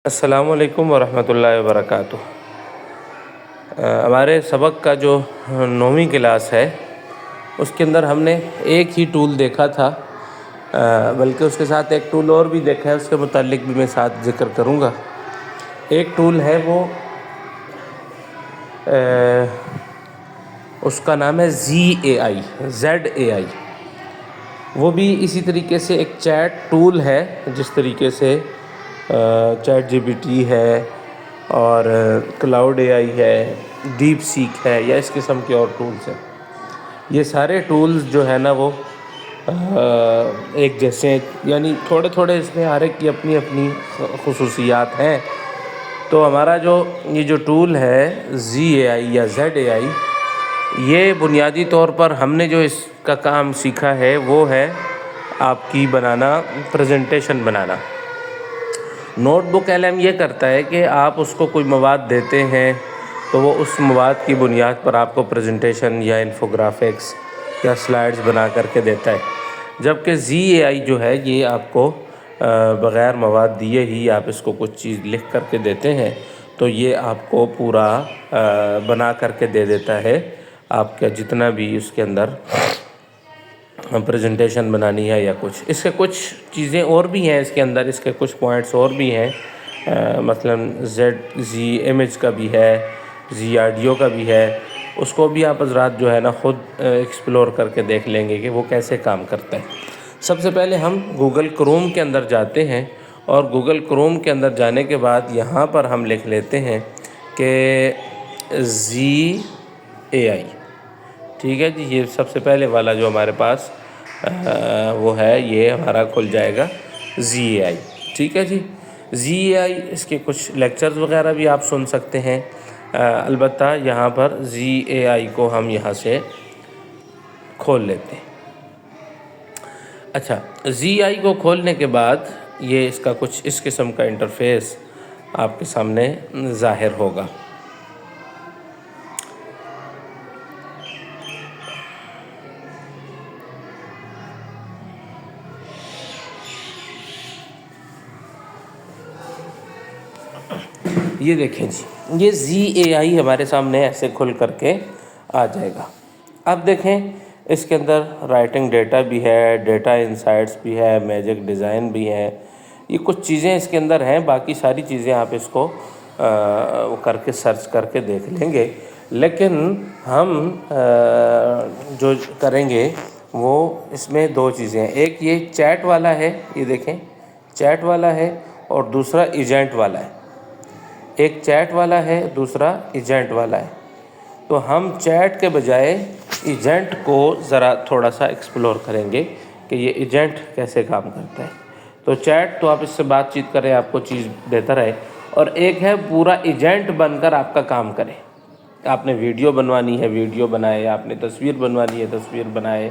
السلام علیکم ورحمۃ اللہ وبرکاتہ۔ ہمارے سبق کا جو 9ویں کلاس ہے اس کے اندر ہم نے ایک ہی ٹول دیکھا تھا، بلکہ اس کے ساتھ ایک ٹول اور بھی دیکھا ہے، اس کے متعلق بھی میں ساتھ ذکر کروں گا۔ ایک ٹول ہے وہ اس کا نام ہے ZAI، وہ بھی اسی طریقے سے ایک چیٹ ٹول ہے، جس طریقے سے چیٹ GPT ہے اور کلاؤڈ AI ہے، ڈیپ سیک ہے، یا اس قسم کے اور ٹولز ہیں۔ یہ سارے ٹولز جو ہے نا وہ ایک جیسے، یعنی تھوڑے تھوڑے اس میں ہر ایک کی اپنی اپنی خصوصیات ہیں۔ تو ہمارا یہ جو ٹول ہے ZAI یا ZAI، یہ بنیادی طور پر ہم نے جو اس کا کام سیکھا ہے وہ ہے آپ کی پریزنٹیشن بنانا۔ نوٹ بک LM یہ کرتا ہے کہ آپ اس کو کوئی مواد دیتے ہیں تو وہ اس مواد کی بنیاد پر آپ کو پریزنٹیشن یا انفوگرافکس یا سلائڈز بنا کر کے دیتا ہے، جبکہ ZAI جو ہے یہ آپ کو بغیر مواد دیے ہی آپ اس کو کچھ چیز لکھ کر کے دیتے ہیں تو یہ آپ کو پورا بنا کر کے دے دیتا ہے۔ آپ کا جتنا بھی اس کے اندر پریزنٹیشن بنانی ہے یا کچھ، اس کے کچھ چیزیں اور بھی ہیں، اس کے اندر اس کے کچھ پوائنٹس اور بھی ہیں، مثلاً زی امیج کا بھی ہے، زی آڈیو کا بھی ہے، اس کو بھی آپ حضرات جو ہے نا خود ایکسپلور کر کے دیکھ لیں گے کہ وہ کیسے کام کرتا ہے۔ سب سے پہلے ہم گوگل کروم کے اندر جاتے ہیں، اور گوگل کروم کے اندر جانے کے بعد یہاں پر ہم لکھ لیتے ہیں کہ ZAI، ٹھیک ہے جی۔ یہ سب سے پہلے والا جو ہمارے پاس وہ ہے، یہ ہمارا کھل جائے گا ZAI، ٹھیک ہے جی۔ ZAI اس کے کچھ لیکچرز وغیرہ بھی آپ سن سکتے ہیں، البتہ یہاں پر ZAI کو ہم یہاں سے کھول لیتے ہیں۔ اچھا، ZAI کو کھولنے کے بعد یہ اس کا کچھ اس قسم کا انٹرفیس آپ کے سامنے ظاہر ہوگا۔ یہ دیکھیں جی، یہ ZAI ہمارے سامنے ایسے کھل کر کے آ جائے گا۔ اب دیکھیں اس کے اندر رائٹنگ ڈیٹا بھی ہے، ڈیٹا انسائٹس بھی ہے، میجک ڈیزائن بھی ہے، یہ کچھ چیزیں اس کے اندر ہیں، باقی ساری چیزیں آپ اس کو کر کے سرچ کر کے دیکھ لیں گے۔ لیکن ہم جو کریں گے وہ اس میں دو چیزیں ہیں، ایک یہ چیٹ والا ہے، یہ دیکھیں چیٹ والا ہے، اور دوسرا ایجنٹ والا ہے۔ ایک چیٹ والا ہے، دوسرا ایجنٹ والا ہے۔ تو ہم چیٹ کے بجائے ایجنٹ کو ذرا تھوڑا سا ایکسپلور کریں گے کہ یہ ایجنٹ کیسے کام کرتا ہے۔ تو چیٹ تو آپ اس سے بات چیت کریں، آپ کو چیز بہتر ہے، اور ایک ہے پورا ایجنٹ بن کر آپ کا کام کرے۔ آپ نے ویڈیو بنوانی ہے، ویڈیو بنائے، آپ نے تصویر بنوانی ہے، تصویر بنائے،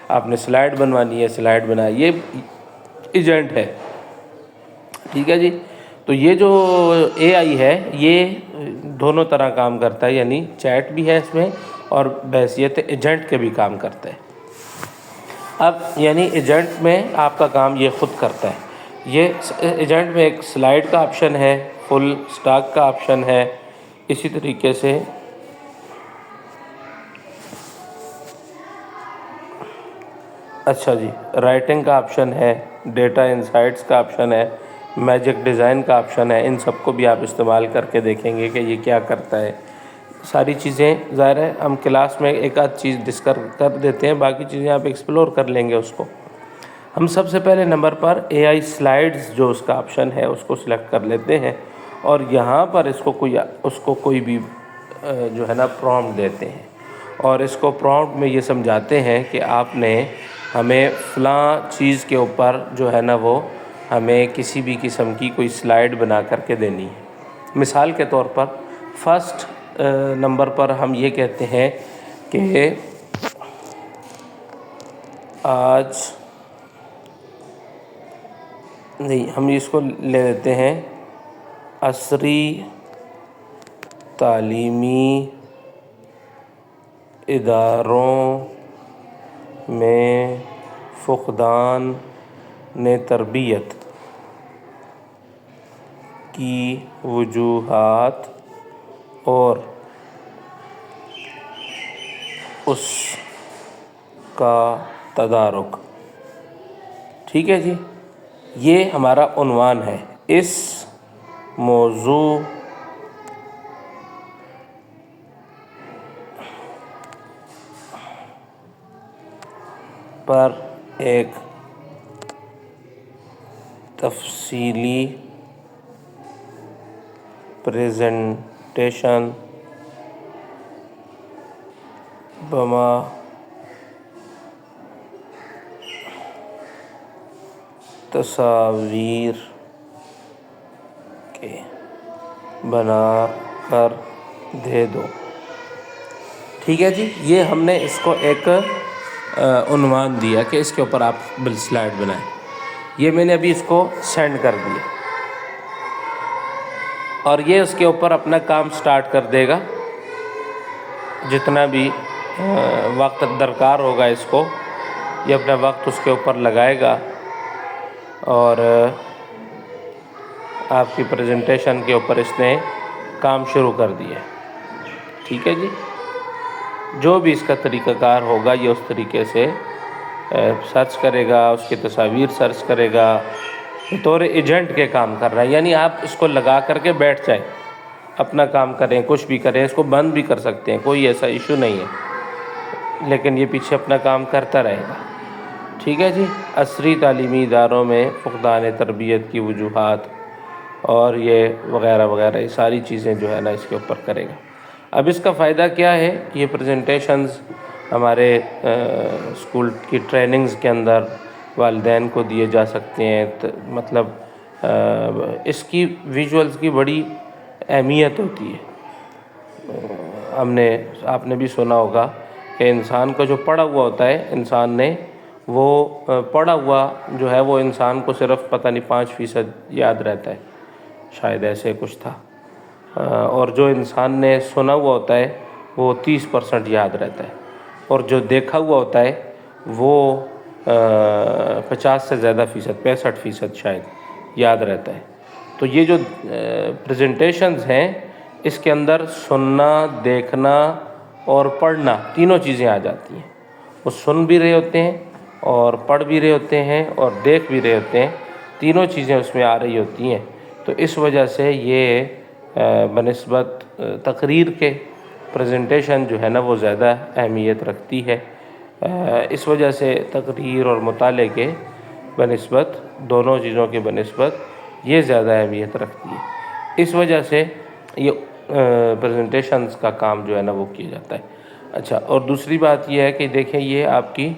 آپ نے سلائڈ بنوانی ہے، سلائڈ بنائے، یہ ایجنٹ ہے، ٹھیک ہے جی۔ تو یہ جو AI ہے یہ دونوں طرح کام کرتا ہے، یعنی چیٹ بھی ہے اس میں اور بحیثیت ایجنٹ کے بھی کام کرتا ہے۔ اب یعنی ایجنٹ میں آپ کا کام یہ خود کرتا ہے۔ یہ ایجنٹ میں ایک سلائڈ کا آپشن ہے، فل سٹاک کا آپشن ہے، اسی طریقے سے اچھا جی رائٹنگ کا آپشن ہے، ڈیٹا انسائٹس کا آپشن ہے، میجک ڈیزائن کا آپشن ہے۔ ان سب کو بھی آپ استعمال کر کے دیکھیں گے کہ یہ کیا کرتا ہے۔ ساری چیزیں ظاہر ہے ہم کلاس میں ایک آدھ چیز ڈسکس کر دیتے ہیں، باقی چیزیں آپ ایکسپلور کر لیں گے اس کو۔ ہم سب سے پہلے نمبر پر AI سلائڈز جو اس کا آپشن ہے اس کو سلیکٹ کر لیتے ہیں، اور یہاں پر اس کو کوئی بھی جو ہے نا پرومپٹ دیتے ہیں، اور اس کو پرومپٹ میں یہ سمجھاتے ہیں کہ آپ نے ہمیں فلاں چیز کے اوپر جو ہے نا وہ ہمیں کسی بھی قسم کی کوئی سلائڈ بنا کر کے دینی ہے۔ مثال کے طور پر فرسٹ نمبر پر ہم یہ کہتے ہیں کہ آج نہیں، ہم اس کو لے لیتے ہیں عصری تعلیمی اداروں میں فقدان تربیت۔ کی وجوہات اور اس کا تدارک. ٹھیک ہے جی، یہ ہمارا عنوان ہے. اس موضوع پر ایک تفصیلی پریزنٹیشن بما تصاویر کے بنا کر دے دو. ٹھیک ہے جی، یہ ہم نے اس کو ایک عنوان دیا کہ اس کے اوپر آپ سلائڈ بنائیں. یہ میں نے ابھی اس کو سینڈ کر دیا اور یہ اس کے اوپر اپنا کام سٹارٹ کر دے گا. جتنا بھی وقت درکار ہوگا اس کو، یہ اپنا وقت اس کے اوپر لگائے گا اور آپ کی پریزنٹیشن کے اوپر اس نے کام شروع کر دیا. ٹھیک ہے جی، جو بھی اس کا طریقہ کار ہوگا یہ اس طریقے سے سرچ کرے گا، اس کی تصاویر سرچ کرے گا. بطور ایجنٹ کے کام کر رہا ہے، یعنی آپ اس کو لگا کر کے بیٹھ جائیں، اپنا کام کریں، کچھ بھی کریں. اس کو بند بھی کر سکتے ہیں، کوئی ایسا ایشو نہیں ہے، لیکن یہ پیچھے اپنا کام کرتا رہے گا. ٹھیک ہے جی. عصری تعلیمی اداروں میں فقدان تربیت کی وجوہات اور یہ وغیرہ وغیرہ، یہ ساری چیزیں جو ہے نا اس کے اوپر کرے گا. اب اس کا فائدہ کیا ہے؟ یہ پریزنٹیشنز ہمارے اسکول کی ٹریننگز کے اندر والدین کو دیے جا سکتے ہیں. مطلب اس کی ویژولز کی بڑی اہمیت ہوتی ہے. آپ نے بھی سنا ہوگا کہ انسان کا جو پڑھا ہوا ہوتا ہے، انسان نے وہ پڑھا ہوا جو ہے وہ انسان کو صرف پتہ نہیں 5% یاد رہتا ہے، شاید ایسے کچھ تھا. اور جو انسان نے سنا ہوا ہوتا ہے وہ 30% یاد رہتا ہے، اور جو دیکھا ہوا ہوتا ہے وہ 50 سے زیادہ فیصد، 65% شاید یاد رہتا ہے. تو یہ جو پریزنٹیشنز ہیں اس کے اندر سننا، دیکھنا اور پڑھنا تینوں چیزیں آ جاتی ہیں. وہ سن بھی رہے ہوتے ہیں اور پڑھ بھی رہے ہوتے ہیں اور دیکھ بھی رہے ہوتے ہیں، تینوں چیزیں اس میں آ رہی ہوتی ہیں. تو اس وجہ سے یہ بنسبت تقریر کے پریزنٹیشن جو ہے نا وہ زیادہ اہمیت رکھتی ہے. اس وجہ سے تقریر اور مطالعے کے بنسبت، دونوں چیزوں کے بنسبت یہ زیادہ اہمیت رکھتی ہے. اس وجہ سے یہ پریزنٹیشنز کا کام جو ہے نا وہ کیا جاتا ہے. اچھا، اور دوسری بات یہ ہے کہ دیکھیں یہ آپ کی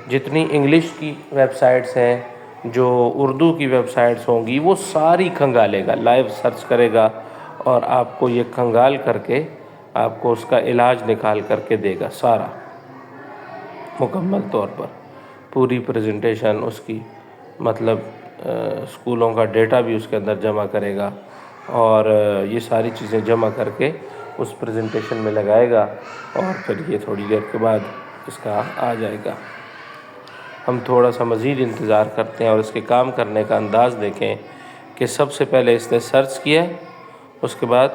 جتنی انگلش کی ویب سائٹس ہیں، جو اردو کی ویب سائٹس ہوں گی، وہ ساری کھنگالے گا، لائیو سرچ کرے گا اور آپ کو یہ کھنگال کر کے آپ کو اس کا علاج نکال کر کے دے گا سارا، مکمل طور پر پوری پریزنٹیشن اس کی. مطلب اسکولوں کا ڈیٹا بھی اس کے اندر جمع کرے گا اور یہ ساری چیزیں جمع کر کے اس پریزنٹیشن میں لگائے گا اور پھر یہ تھوڑی دیر کے بعد اس کا آ جائے گا. ہم تھوڑا سا مزید انتظار کرتے ہیں اور اس کے کام کرنے کا انداز دیکھیں کہ سب سے پہلے اس نے سرچ کیا، اس کے بعد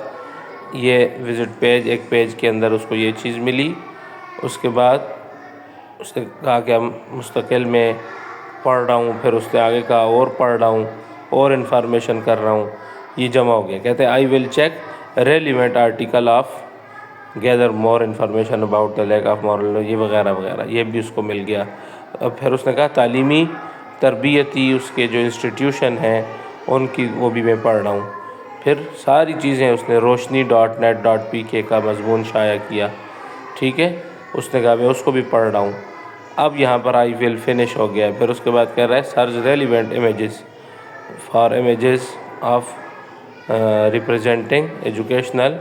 یہ وزٹ پیج، ایک پیج کے اندر اس کو یہ چیز ملی، اس کے بعد اس نے کہا کہ ہم مستقل میں پڑھ رہا ہوں، پھر اس نے آگے کہا اور پڑھ رہا ہوں اور انفارمیشن کر رہا ہوں. یہ جمع ہو گیا. کہتے ہیں I will check relevant article of gather more information about the lack of moral, یہ وغیرہ وغیرہ، یہ بھی اس کو مل گیا. پھر اس نے کہا تعلیمی تربیتی اس کے جو انسٹیٹیوشن ہیں ان کی وہ بھی میں پڑھ رہا ہوں. پھر ساری چیزیں اس نے roshni.net.pk کا مضمون شائع کیا. ٹھیک ہے، اس نے کہا میں اس کو بھی پڑھ رہا ہوں. اب یہاں پر آئی ول فنش ہو گیا. پھر اس کے بعد کہہ رہا ہے search relevant images for images of representing educational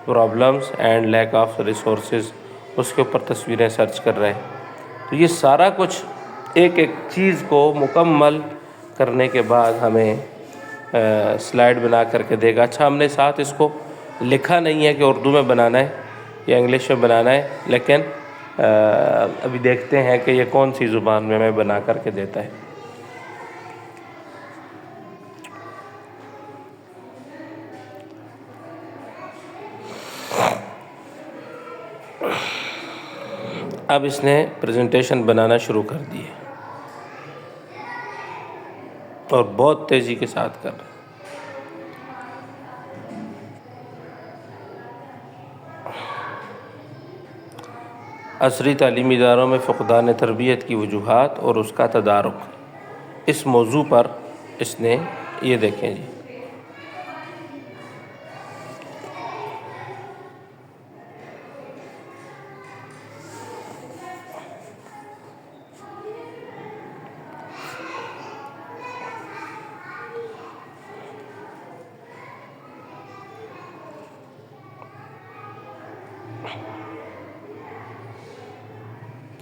problems and lack of resources, اس کے اوپر تصویریں سرچ کر رہے ہیں. تو یہ سارا کچھ ایک ایک چیز کو مکمل کرنے کے بعد ہمیں سلائڈ بنا کر کے دے گا. اچھا، ہم نے ساتھ اس کو لکھا نہیں ہے کہ اردو میں بنانا ہے یا انگلش میں بنانا ہے، لیکن ابھی دیکھتے ہیں کہ یہ کون سی زبان میں ہمیں بنا کر کے دیتا ہے. اب اس نے پریزنٹیشن بنانا شروع کر دی ہے اور بہت تیزی کے ساتھ کر رہا ہے۔ عصری تعلیمی اداروں میں فقدان تربیت کی وجوہات اور اس کا تدارک، اس موضوع پر اس نے یہ دیکھیں جی،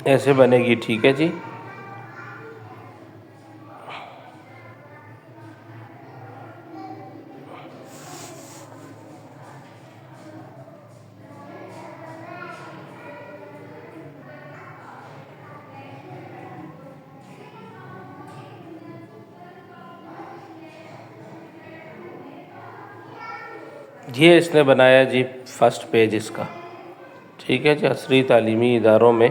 ایسے بنے گی، ٹھیک ہے جی۔ یہ اس نے بنایا جی فرسٹ پیج اس کا، ٹھیک ہے جی۔ عصری تعلیمی اداروں میں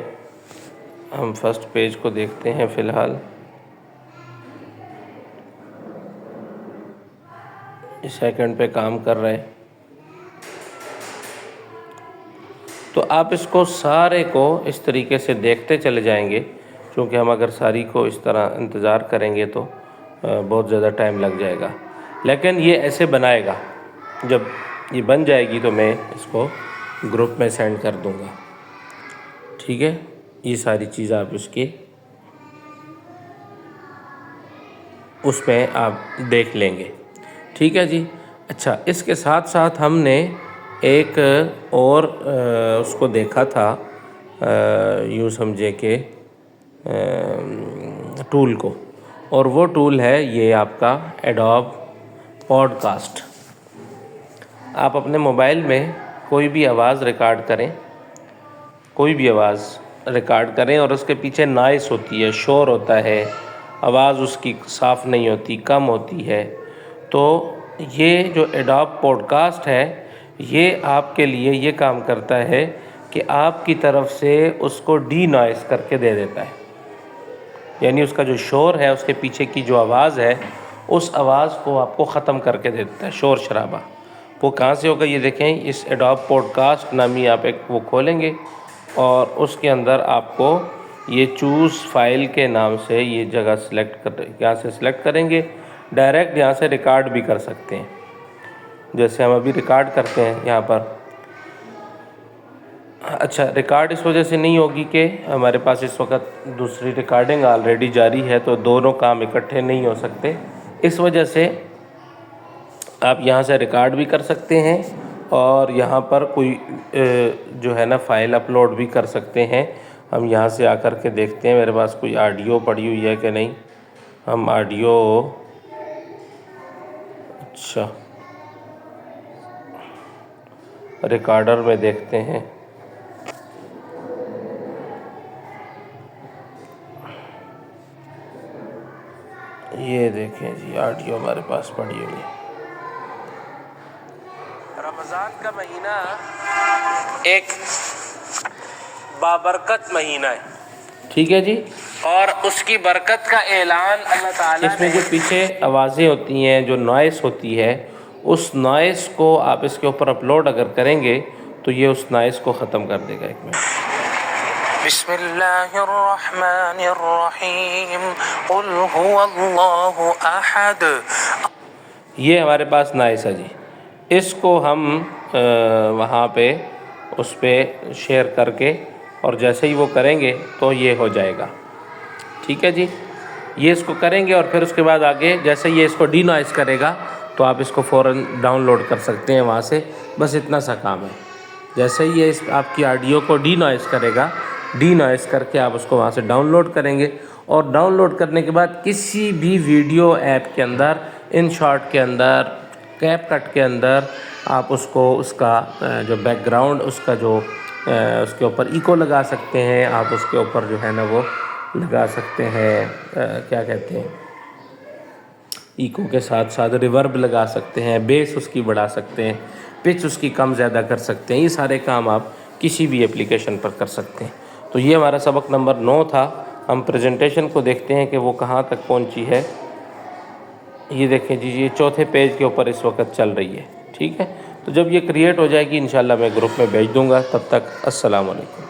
ہم فرسٹ پیج کو دیکھتے ہیں فی الحال۔ سیکنڈ پہ کام کر رہے ہیں، تو آپ اس کو سارے کو اس طریقے سے دیکھتے چلے جائیں گے، چونکہ ہم اگر ساری کو اس طرح انتظار کریں گے تو بہت زیادہ ٹائم لگ جائے گا، لیکن یہ ایسے بنائے گا۔ جب یہ بن جائے گی تو میں اس کو گروپ میں سینڈ کر دوں گا، ٹھیک ہے۔ یہ ساری چیز آپ اس کی اس میں آپ دیکھ لیں گے، ٹھیک ہے جی۔ اچھا، اس کے ساتھ ساتھ ہم نے ایک اور اس کو دیکھا تھا، یوں سمجھے کہ ٹول کو، اور وہ ٹول ہے یہ آپ کا ایڈوب پوڈ کاسٹ۔ آپ اپنے موبائل میں کوئی بھی آواز ریکارڈ کریں، کوئی بھی آواز ریکارڈ کریں، اور اس کے پیچھے نائس ہوتی ہے، شور ہوتا ہے، آواز اس کی صاف نہیں ہوتی، کم ہوتی ہے، تو یہ جو ایڈوب پوڈ کاسٹ ہے یہ آپ کے لیے یہ کام کرتا ہے کہ آپ کی طرف سے اس کو ڈی نوائز کر کے دے دیتا ہے، یعنی اس کا جو شور ہے، اس کے پیچھے کی جو آواز ہے، اس آواز کو آپ کو ختم کر کے دے دیتا ہے، شور شرابہ۔ وہ کہاں سے ہوگا یہ دیکھیں، اس ایڈوب پوڈ کاسٹ نامی آپ ایک وہ کھولیں گے، اور اس کے اندر آپ کو یہ چوز فائل کے نام سے یہ جگہ سلیکٹ کر، یہاں سے سلیکٹ کریں گے، ڈائریکٹ یہاں سے ریکارڈ بھی کر سکتے ہیں، جیسے ہم ابھی ریکارڈ کرتے ہیں یہاں پر۔ اچھا، ریکارڈ اس وجہ سے نہیں ہوگی کہ ہمارے پاس اس وقت دوسری ریکارڈنگ آلریڈی جاری ہے، تو دونوں کام اکٹھے نہیں ہو سکتے، اس وجہ سے آپ یہاں سے ریکارڈ بھی کر سکتے ہیں، اور یہاں پر کوئی جو ہے نا فائل اپلوڈ بھی کر سکتے ہیں۔ ہم یہاں سے آ کر کے دیکھتے ہیں میرے پاس کوئی آڈیو پڑی ہوئی ہے کہ نہیں۔ ہم آڈیو، اچھا ریکارڈر میں دیکھتے ہیں، یہ دیکھیں جی آڈیو ہمارے پاس پڑی ہوئی ہے۔ رمضان کا مہینہ ایک بابرکت مہینہ ہے، ٹھیک ہے جی، اور اس کی برکت کا اعلان اللہ تعالیٰ اس میں جو پیچھے آوازیں ہوتی ہیں، جو نوائس ہوتی ہے، اس نوائس کو آپ اس کے اوپر اپلوڈ اگر کریں گے تو یہ اس نوائس کو ختم کر دے گا۔ ایک منٹ، بسم اللہ الرحمن الرحیم، قل هو اللہ احد، یہ ہمارے پاس نوائس ہے جی۔ اس کو ہم وہاں پہ اس پہ شیئر کر کے، اور جیسے ہی وہ کریں گے تو یہ ہو جائے گا، ٹھیک ہے جی۔ یہ اس کو کریں گے، اور پھر اس کے بعد آگے جیسے یہ اس کو ڈی نوائز کرے گا تو آپ اس کو فوراً ڈاؤن لوڈ کر سکتے ہیں وہاں سے، بس اتنا سا کام ہے۔ جیسے ہی یہ آپ کی آڈیو کو ڈی نوائز کرے گا، ڈی نوائز کر کے آپ اس کو وہاں سے ڈاؤن لوڈ کریں گے، اور ڈاؤن لوڈ کرنے کے بعد کسی بھی ویڈیو ایپ کے اندر، ان شارٹ کے اندر، کیپ کٹ کے اندر آپ اس کو، اس کا جو بیک گراؤنڈ، اس کا جو اس کے اوپر ایکو لگا سکتے ہیں، آپ اس کے اوپر جو ہے نا وہ لگا سکتے ہیں، کیا کہتے ہیں، ایکو کے ساتھ ساتھ ریورب لگا سکتے ہیں، بیس اس کی بڑھا سکتے ہیں، پچ اس کی کم زیادہ کر سکتے ہیں۔ یہ سارے کام آپ کسی بھی اپلیکیشن پر کر سکتے ہیں۔ تو یہ ہمارا سبق نمبر 9 تھا. ہم پریزنٹیشن کو دیکھتے ہیں کہ وہ کہاں تک پہنچی ہے. یہ دیکھیں جی یہ چوتھے پیج کے اوپر اس وقت چل رہی ہے. ٹھیک ہے، تو جب یہ کریٹ ہو جائے گی انشاءاللہ میں گروپ میں بھیج دوں گا. تب تک السلام علیکم.